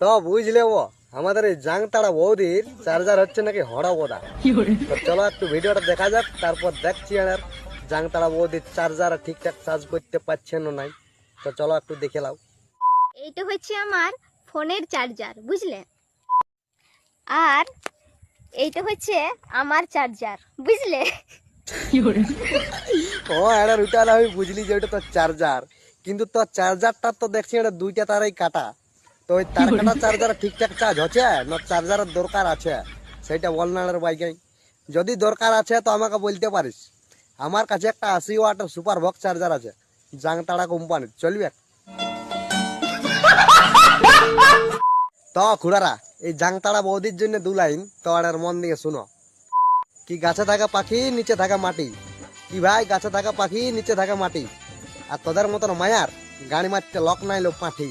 তো বুঝলে ও আমাদের এই জাংতাড়া বৌদির চার্জার হচ্ছে নাকি হড়া বোদা। তো চলো একটু ভিডিওটা দেখা যাক, তারপর দেখছি আর জাংতাড়া বৌদির চার্জার ঠিকঠাক চার্জ করতে পারছে না নাই। তো চলো একটু দেখে নাও। এইটা হচ্ছে আমার ফোনের চার্জার, বুঝলে? আর এইটা হচ্ছে আমার চার্জার, বুঝলে? ও এটা রুটাল আমি বুঝলি যে ওটা তোর চার্জার, কিন্তু তোর চার্জারটা তো দেখছি এটা দুইটা তারাই কাটা। তো ওই তার কাটা চার্জার ঠিকঠাক চার্জ হচ্ছে না চার্জারের দরকার আছে সেটা বল না রে ভাই। যদি দরকার আছে তো আমাকে বলতে পারিস, আমার কাছে একটা 80 ওয়াটের সুপার বক্স চার্জার আছে জাংতাড়া কোম্পানির, চলবে? তো খুড়ারা এই জাংতাড়া বৌদির জন্য 2 লাইন তোমার মন দিয়ে শুনো। কি গাছে থাকা পাখি নিচে থাকা মাটি, কি ভাই গাছে থাকা পাখি নিচে থাকা মাটি, আর তোদের মতন মায়ার গাড়ি মারতে লক নাই লোক পাঠি।